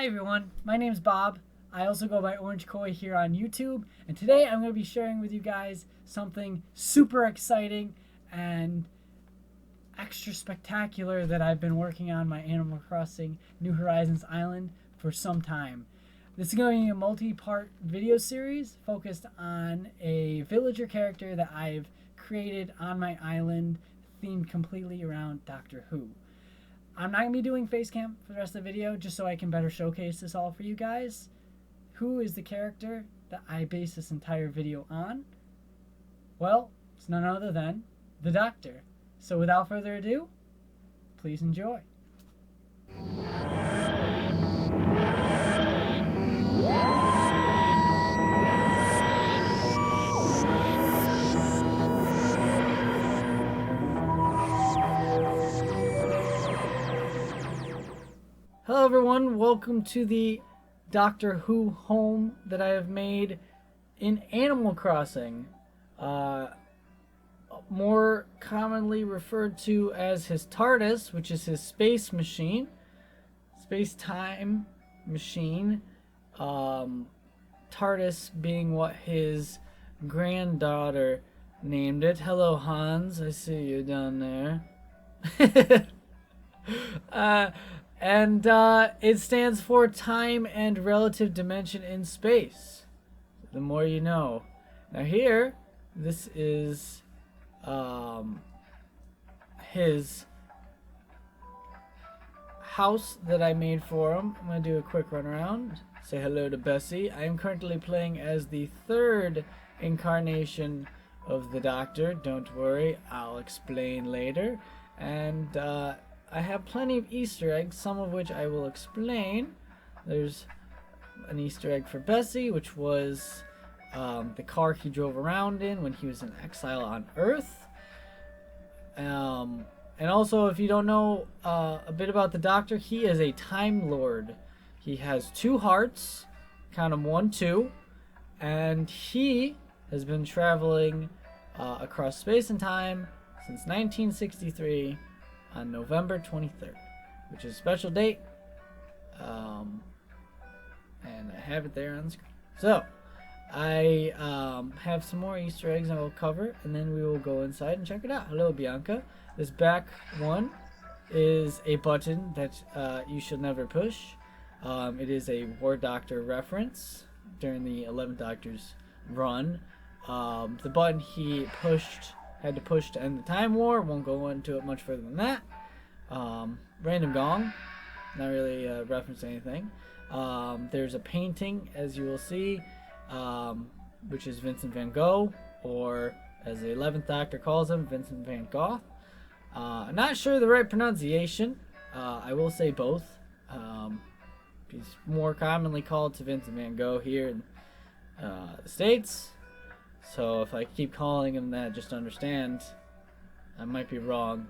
everyone, my name's Bob. I also go by Orange Koi here on YouTube, and today I'm going to be sharing with you guys something super exciting and extra spectacular that I've been working on my Animal Crossing New Horizons island for some time. This is going to be a multi-part video series focused on a villager character that I've created on my island, themed completely around Doctor Who. I'm not going to be doing face cam for the rest of the video, just so I can better showcase this all for you guys. Who is the character that I base this entire video on? Well, it's none other than the Doctor. So without further ado, please enjoy. Hello everyone, welcome to the Doctor Who home that I have made in Animal Crossing. More commonly referred to as his TARDIS, which is his space machine. Space-time machine. TARDIS being what his granddaughter named it. Hello Hans, I see you down there. And it stands for time and relative dimension in space. The more you know. Now here, this is his house that I made for him. I'm going to do a quick run around. Say hello to Bessie. I am currently playing as the third incarnation of the Doctor. Don't worry, I'll explain later. And I have plenty of Easter eggs, some of which I will explain. There's an Easter egg for Bessie, which was the car he drove around in when he was in exile on Earth. And also, if you don't know a bit about the Doctor, he is a Time Lord. He has 2 hearts, count them 1, 2, and he has been traveling across space and time since 1963. On November 23rd, which is a special date, and I have it there on the screen. So, I have some more Easter eggs I will cover, and then we will go inside and check it out. Hello, Bianca. This back one is a button that you should never push. It is a War Doctor reference during the 11th Doctor's run. The button he had to push to end the Time War. Won't go into it much further than that. Random gong. Not really reference anything. There's a painting, as you will see, which is Vincent van Gogh, or as the 11th Doctor calls him, Vincent van Gogh. I'm not sure the right pronunciation. I will say both. He's more commonly called to Vincent van Gogh here in the States. So if I keep calling him that, just understand I might be wrong,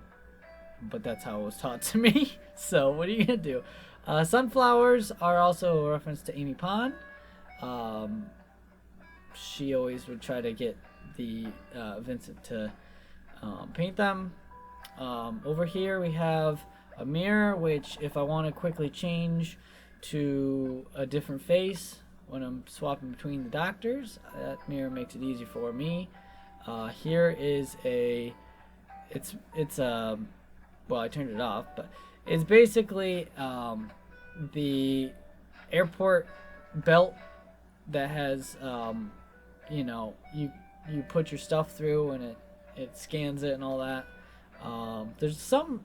but that's how it was taught to me. So what are you gonna do? Sunflowers are also a reference to Amy Pond. She always would try to get the Vincent to paint them. Over here we have a mirror, which if I want to quickly change to a different face when I'm swapping between the Doctors, that mirror makes it easy for me. Here is well, I turned it off, but it's basically the airport belt that has, you put your stuff through and it scans it and all that. There's some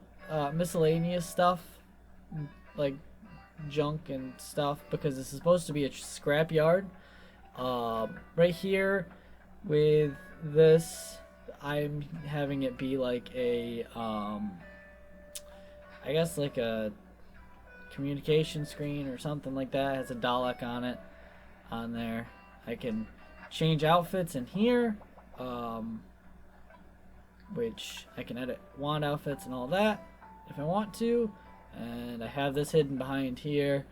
miscellaneous stuff, like junk and stuff, because this is supposed to be a scrap yard. Right here with this, I'm having it be like a I guess like a communication screen or something like that. It has a Dalek on it, on there. I can change outfits in here, which I can edit wand outfits and all that if I want to. And I have this hidden behind here.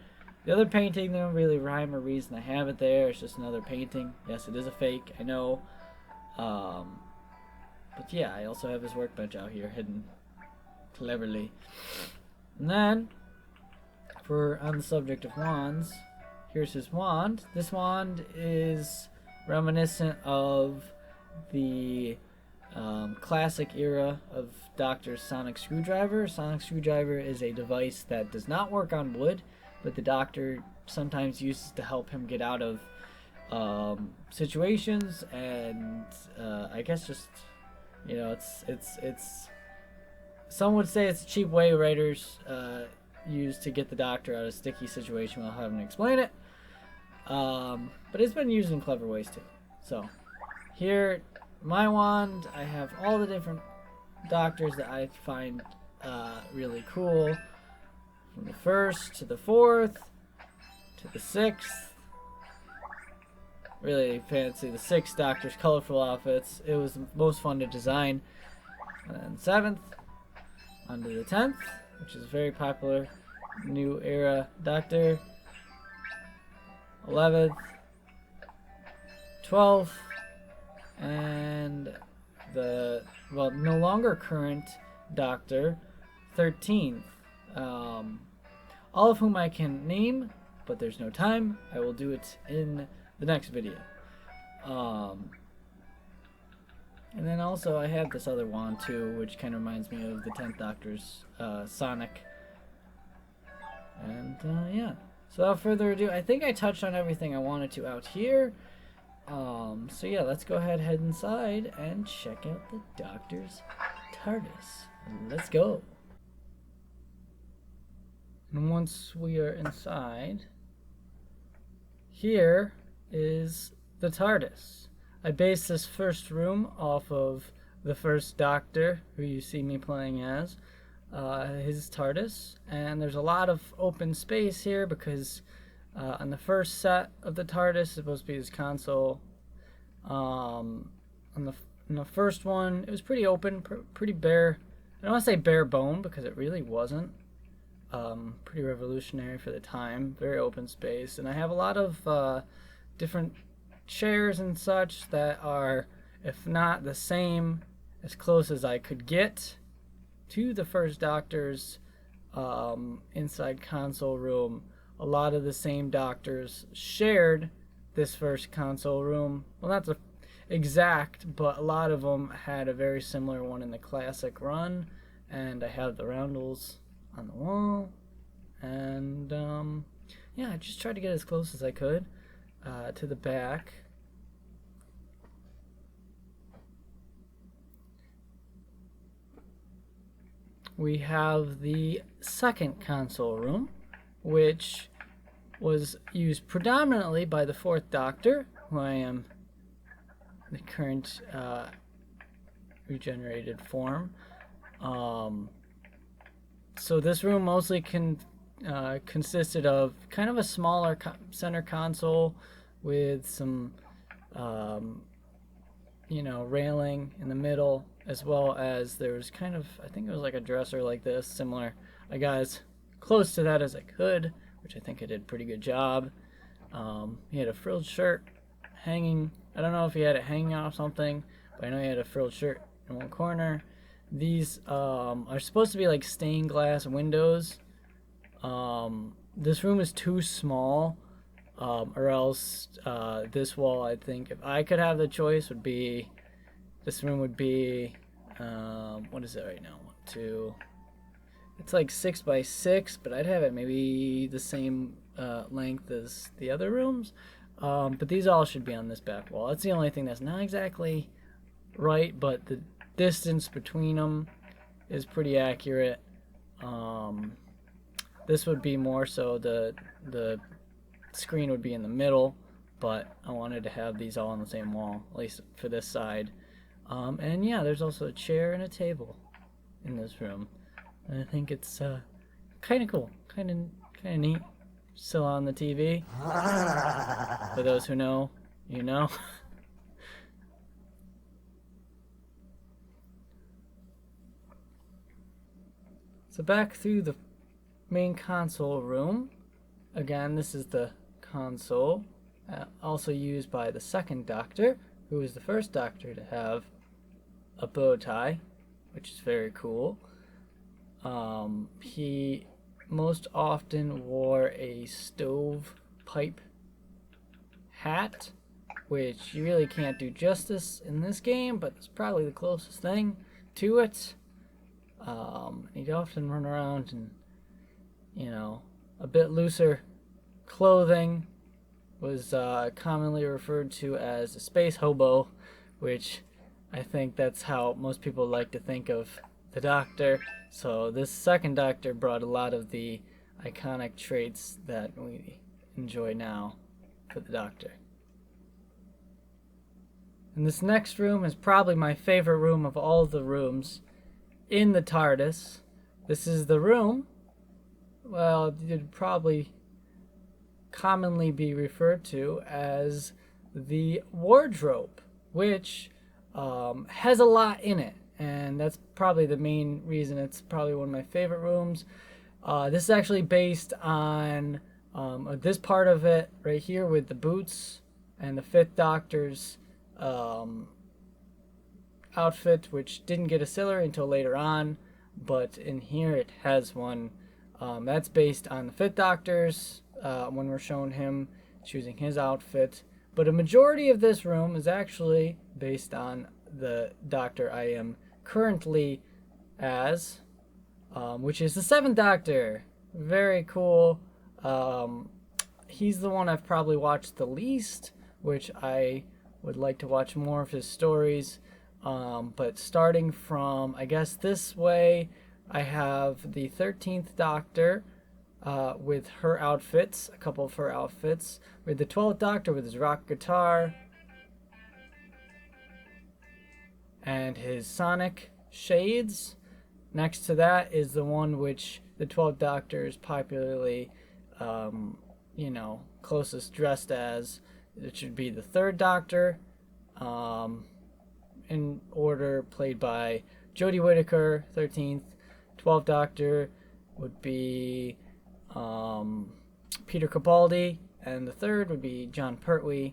The other painting, there don't really rhyme or reason I have it there. It's just another painting. Yes, it is a fake, I know. But yeah, I also have his workbench out here hidden cleverly. And then on the subject of wands, here's his wand. This wand is reminiscent of the classic era of Doctor's sonic screwdriver. Sonic screwdriver is a device that does not work on wood, but the Doctor sometimes uses to help him get out of situations, and I guess just, you know, it's some would say it's a cheap way writers use to get the Doctor out of a sticky situation without having to explain it. But it's been used in clever ways too. So here, my wand, I have all the different Doctors that I find really cool, from the 1st to the 4th to the 6th. Really fancy the 6th Doctor's colorful outfits. It was the most fun to design. And then 7th onto the 10th, which is very popular new era Doctor. 11th, 12th, and the, well, no longer current Doctor, 13th. All of whom I can name, but there's no time. I will do it in the next video. And then also I have this other wand too, which kind of reminds me of the 10th Doctor's Sonic. And yeah. So without further ado, I think I touched on everything I wanted to out here. So yeah, let's go ahead, head inside, and check out the Doctor's TARDIS. Let's go. And once we are inside, here is the TARDIS. I based this first room off of the first Doctor, who you see me playing as, his TARDIS, and there's a lot of open space here because on the first set of the TARDIS is supposed to be his console. On the first one, it was pretty open, pretty bare. I don't want to say bare bone because it really wasn't. Pretty revolutionary for the time, very open space, and I have a lot of different chairs and such that are, if not the same, as close as I could get to the first Doctor's inside console room. A lot of the same Doctors shared this first console room. Well, not the exact, but a lot of them had a very similar one in the classic run. And I have the roundels on the wall. And yeah, I just tried to get as close as I could to the back. We have the second console room, which was used predominantly by the 4th Doctor, who I am the current regenerated form. So this room mostly consisted of kind of a smaller center console with some, you know, railing in the middle, as well as there was kind of, I think it was like a dresser like this, similar. I got as close to that as I could, which I think I did a pretty good job. He had a frilled shirt hanging. I don't know if he had it hanging off something, but I know he had a frilled shirt in one corner. These are supposed to be like stained glass windows. This room is too small, or else this wall, I think, if I could have the choice, would be, this room would be, what is it right now? 1, 2, it's like 6 by 6, but I'd have it maybe the same length as the other rooms. But these all should be on this back wall. That's the only thing that's not exactly right, but the distance between them is pretty accurate. This would be more so the screen would be in the middle, but I wanted to have these all on the same wall, at least for this side. And yeah, there's also a chair and a table in this room. And I think it's kind of cool, kind of neat. Still on the TV. For those who know, you know. So back through the main console room. Again, this is the console, also used by the 2nd Doctor, who was the 1st Doctor to have a bow tie, which is very cool. He most often wore a stovepipe hat, which you really can't do justice in this game, but it's probably the closest thing to it. He'd often run around in, a bit looser clothing. Was commonly referred to as a space hobo, which I think that's how most people like to think of the Doctor. So this second Doctor brought a lot of the iconic traits that we enjoy now for the Doctor. And this next room is probably my favorite room of all the rooms in the TARDIS. This is the room, well, you'd probably commonly be referred to as the wardrobe, which has a lot in it, and that's probably the main reason it's probably one of my favorite rooms. This is actually based on this part of it right here with the boots and the Fifth Doctor's outfit, which didn't get a Siller until later on, but in here it has one. That's based on the Fifth Doctor's when we're showing him choosing his outfit. But a majority of this room is actually based on the Doctor I am currently as, which is the Seventh Doctor. Very cool. He's the one I've probably watched the least, which I would like to watch more of his stories. But starting from, I guess, this way, I have the 13th Doctor with her outfits, a couple of her outfits. With the 12th Doctor with his rock guitar and his sonic shades. Next to that is the one which the 12th Doctor is popularly, closest dressed as. It should be the 3rd Doctor, in order, played by Jodie Whittaker. 13th, 12th Doctor would be Peter Capaldi, and the 3rd would be John Pertwee.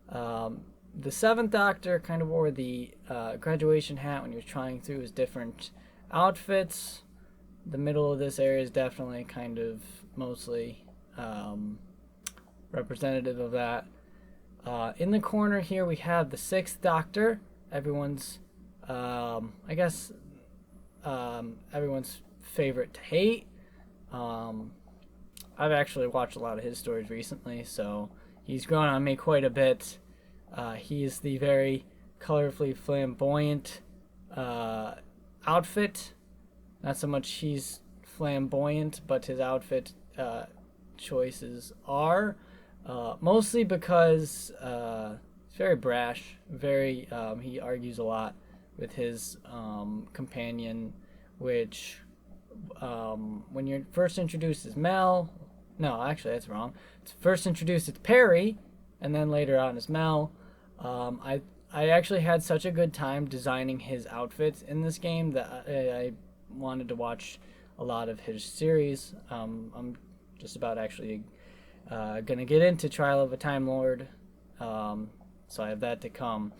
The 7th Doctor kind of wore the graduation hat when he was trying through his different outfits. The middle of this area is definitely kind of mostly representative of that. In the corner here we have the 6th Doctor, everyone's, everyone's favorite to hate. I've actually watched a lot of his stories recently, so he's grown on me quite a bit. He is the very colorfully flamboyant outfit. Not so much he's flamboyant, but his outfit choices are. Mostly because he's very brash, very he argues a lot with his companion, which when you're first introduced as Mel, no, actually that's wrong. It's first introduced as Perry, and then later on as Mel. I actually had such a good time designing his outfits in this game that I wanted to watch a lot of his series. I'm just about actually gonna get into Trial of a Time Lord, so I have that to come.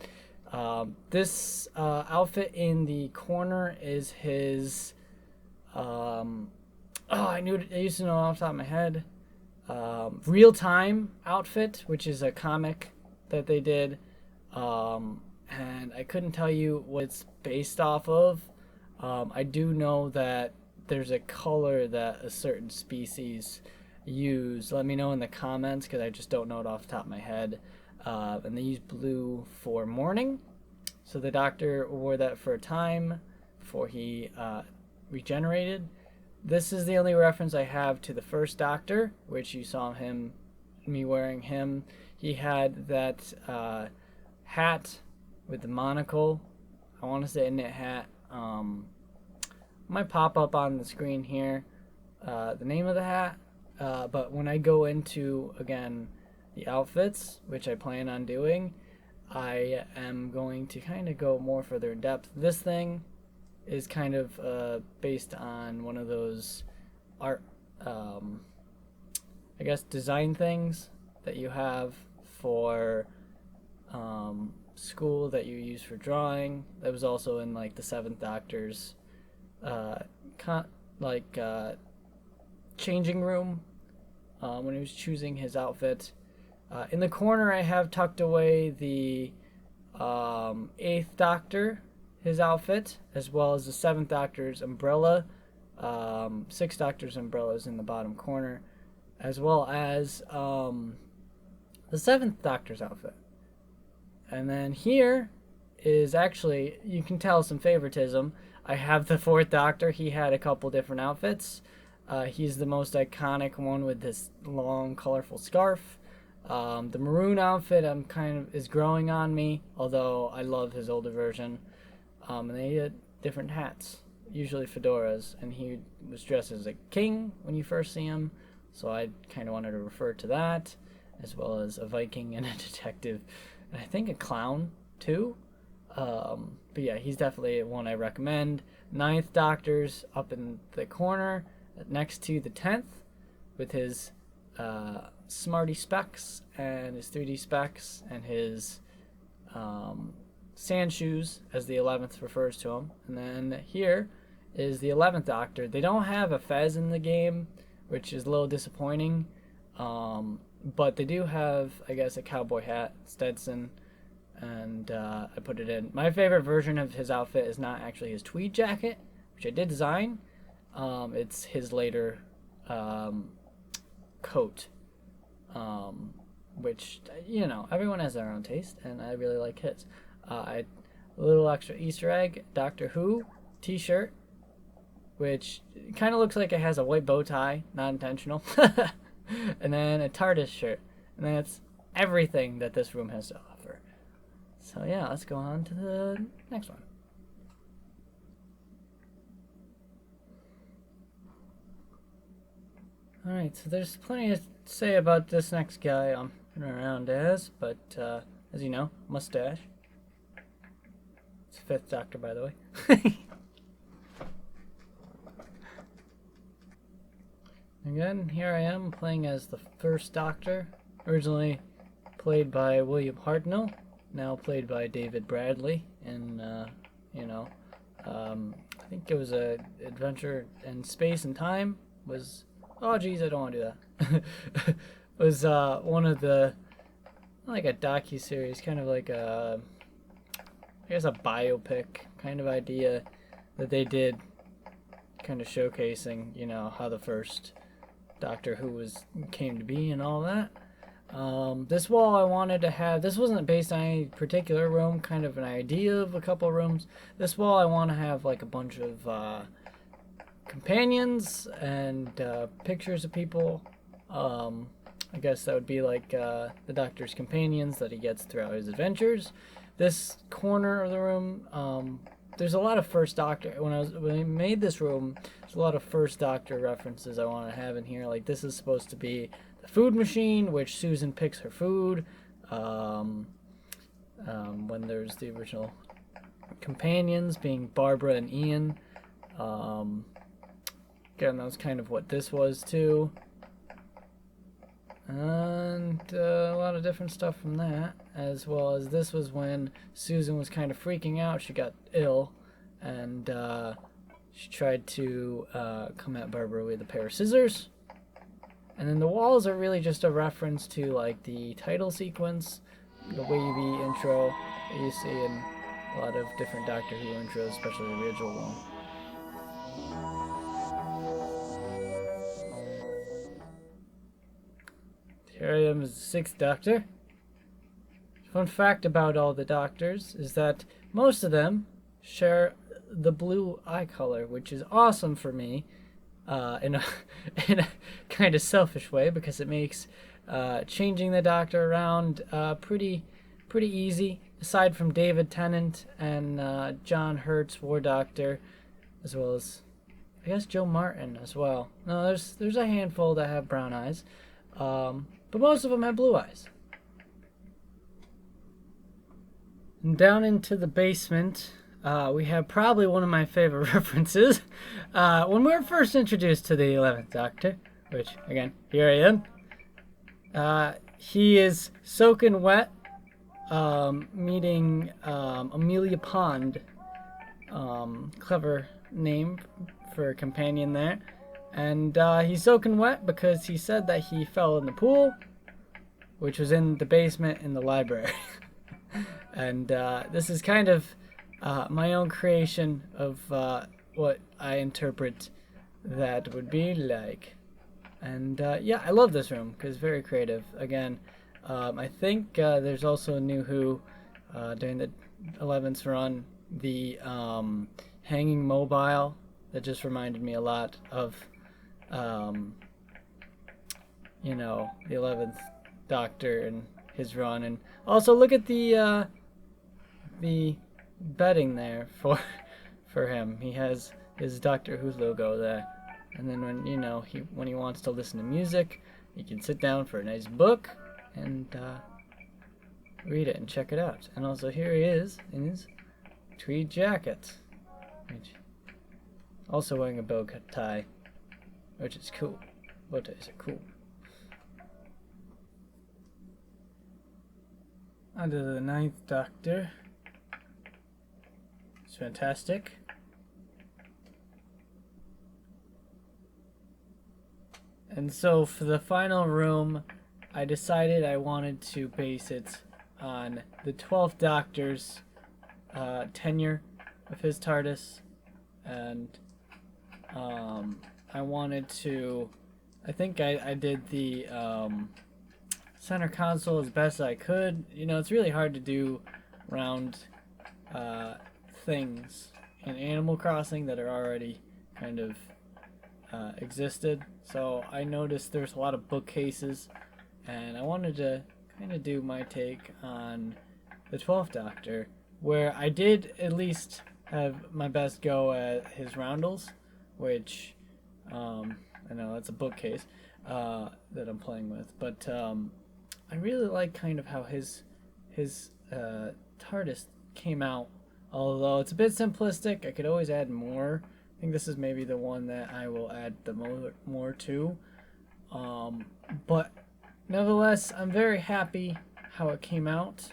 This outfit in the corner is his I used to know off the top of my head. Real Time outfit, which is a comic that they did, and I couldn't tell you what it's based off of. I do know that there's a color that a certain species use. Let me know in the comments, because I just don't know it off the top of my head. And they use blue for mourning, so the Doctor wore that for a time before he regenerated. This is the only reference I have to the first Doctor, which you saw me wearing him. He had that hat with the monocle. I want to say a knit hat. Might pop up on the screen here the name of the hat, but when I go into, again, the outfits, which I plan on doing, I am going to kind of go more further in depth. This thing is kind of based on one of those art, I guess, design things that you have for school that you use for drawing. That was also in like the Seventh Doctor's changing room when he was choosing his outfit. In the corner, I have tucked away the 8th Doctor, his outfit, as well as the 7th Doctor's umbrella. 6th Doctor's umbrella is in the bottom corner, as well as the 7th Doctor's outfit. And then here is actually, you can tell some favoritism. I have the 4th Doctor. He had a couple different outfits. He's the most iconic one with this long, colorful scarf. The maroon outfit is growing on me, although I love his older version. And they had different hats, usually fedoras, and he was dressed as a king when you first see him, so I kind of wanted to refer to that, as well as a Viking and a detective, and I think a clown too. But yeah, he's definitely one I recommend. 9th Doctor's up in the corner next to the 10th with his smarty specs and his 3D specs and his sand shoes, as the 11th refers to him. And then here is the 11th Doctor. They don't have a fez in the game, which is a little disappointing, but they do have, I guess, a cowboy hat, Stetson, and I put it in. My favorite version of his outfit is not actually his tweed jacket, which I did design. It's his later coat, which, you know, everyone has their own taste, and I really like his. A little extra Easter egg, Doctor Who t-shirt, which kind of looks like it has a white bow tie, not intentional, and then a TARDIS shirt, and that's everything that this room has to offer. So yeah, let's go on to the next one. Alright, so there's plenty to say about this next guy I'm running around as, but as you know, mustache. It's 5th Doctor, by the way. Again, here I am playing as the 1st Doctor, originally played by William Hartnell, now played by David Bradley in, I think it was a Adventure in Space and Time, was, oh geez, I don't want to do that. Was one of the, like a docu-series, kind of like a, I guess a biopic kind of idea that they did, kind of showcasing, you know, how the 1st Doctor Who came to be and all that. This wall I wanted to have, this wasn't based on any particular room, kind of an idea of a couple rooms. This wall I want to have like a bunch of companions and pictures of people. I guess that would be like the Doctor's companions that he gets throughout his adventures. This corner of the room, there's a lot of 1st Doctor. When I made this room, there's a lot of 1st Doctor references I want to have in here. Like, this is supposed to be the food machine, which Susan picks her food. When there's the original companions being Barbara and Ian. Again, that was kind of what this was too. And a lot of different stuff from that, as well as this was when Susan was kind of freaking out. She got ill, and she tried to come at Barbara with a pair of scissors. And then the walls are really just a reference to like the title sequence, the wavy intro that you see in a lot of different Doctor Who intros, especially the original one. Here I am as the 6th Doctor. Fun fact about all the Doctors is that most of them share the blue eye color, which is awesome for me in a kind of selfish way, because it makes changing the Doctor around pretty easy, aside from David Tennant and John Hurt's War Doctor, as well as I guess Joe Martin as well. No, there's a handful that have brown eyes. But most of them have blue eyes. And down into the basement, we have probably one of my favorite references. When we were first introduced to the 11th Doctor, which, again, here I am, he is soaking wet, meeting Amelia Pond. Clever name for a companion there. And he's soaking wet because he said that he fell in the pool, which was in the basement in the library. And this is kind of my own creation of what I interpret that would be like. And yeah, I love this room because it's very creative. Again, I think there's also a new Who during the 11th run, the hanging mobile that just reminded me a lot of you know, the 11th Doctor and his run. And also look at the bedding there for him. He has his Doctor Who logo there. And then when, you know, when he wants to listen to music, he can sit down for a nice book and read it and check it out. And also here he is in his tweed jacket, which also wearing a bow tie, which is cool. Bow ties are cool. On to the 9th Doctor. It's fantastic. And so for the final room, I decided I wanted to base it on the 12th Doctor's tenure of his TARDIS. And I wanted to, I think I did the center console as best I could. You know, it's really hard to do round things in Animal Crossing that are already kind of existed. So I noticed there's a lot of bookcases, and I wanted to kind of do my take on the 12th Doctor, where I did at least have my best go at his roundels, which I know that's a bookcase that I'm playing with, but I really like kind of how his TARDIS came out. Although it's a bit simplistic, I could always add more. I think this is maybe the one that I will add the more to. But nevertheless, I'm very happy how it came out,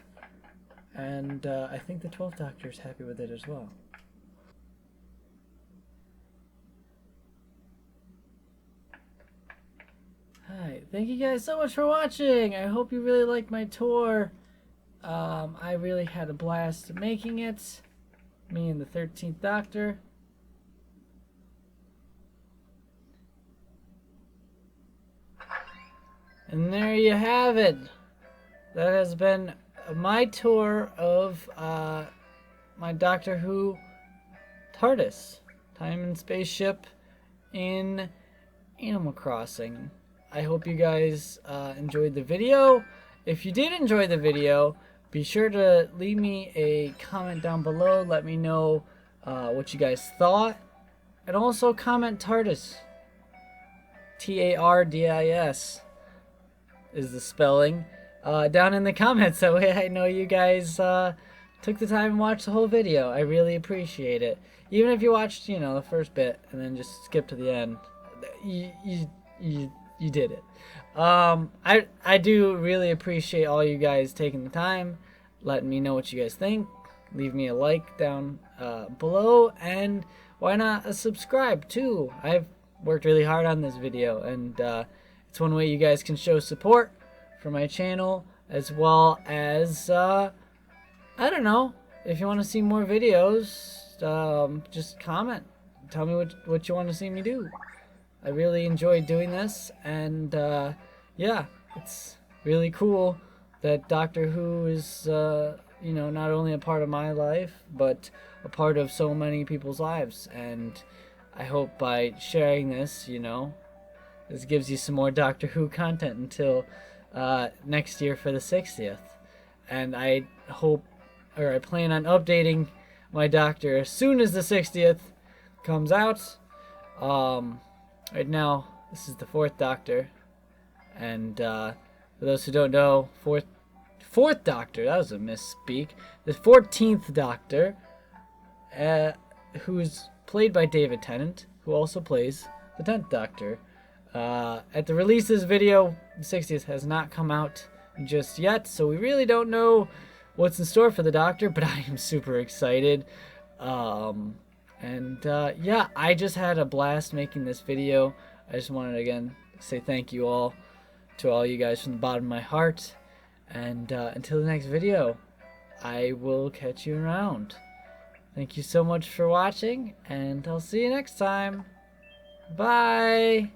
and I think the 12th Doctor is happy with it as well. Hi, thank you guys so much for watching. I hope you really liked my tour. I really had a blast making it. Me and the 13th Doctor. And there you have it. That has been my tour of my Doctor Who TARDIS, time and spaceship in Animal Crossing. I hope you guys enjoyed the video. If you did enjoy the video, be sure to leave me a comment down below. Let me know what you guys thought. And also comment TARDIS. T-A-R-D-I-S is the spelling. Down in the comments. That way I know you guys took the time and watched the whole video. I really appreciate it. Even if you watched, you know, the first bit and then just skip to the end. You did it. I do really appreciate all you guys taking the time, letting me know what you guys think. Leave me a like down below, and why not a subscribe too. I've worked really hard on this video, and it's one way you guys can show support for my channel, as well as I don't know, if you want to see more videos, just comment. Tell me what you want to see me do. I really enjoyed doing this, and yeah, it's really cool that Doctor Who is, you know, not only a part of my life, but a part of so many people's lives. And I hope by sharing this, you know, this gives you some more Doctor Who content until next year for the 60th. And I hope, or I plan on updating my Doctor as soon as the 60th comes out. Right now, this is the 4th Doctor, and for those who don't know, fourth Doctor, that was a misspeak, the 14th Doctor, who's played by David Tennant, who also plays the 10th Doctor. At the release of this video, the 60th has not come out just yet, so we really don't know what's in store for the Doctor, but I am super excited. Yeah, I just had a blast making this video. I just wanted to again say thank you all to all you guys from the bottom of my heart. And until the next video, I will catch you around. Thank you so much for watching, and I'll see you next time. Bye!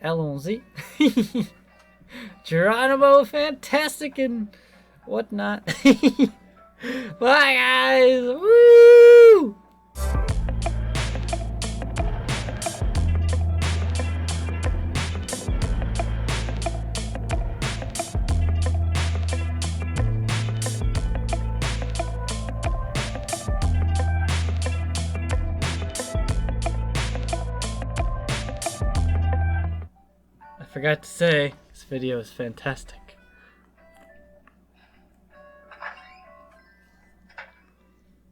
Allons-y. Geronimo, fantastic, and whatnot. Bye, guys! Woo! I forgot to say, this video is fantastic.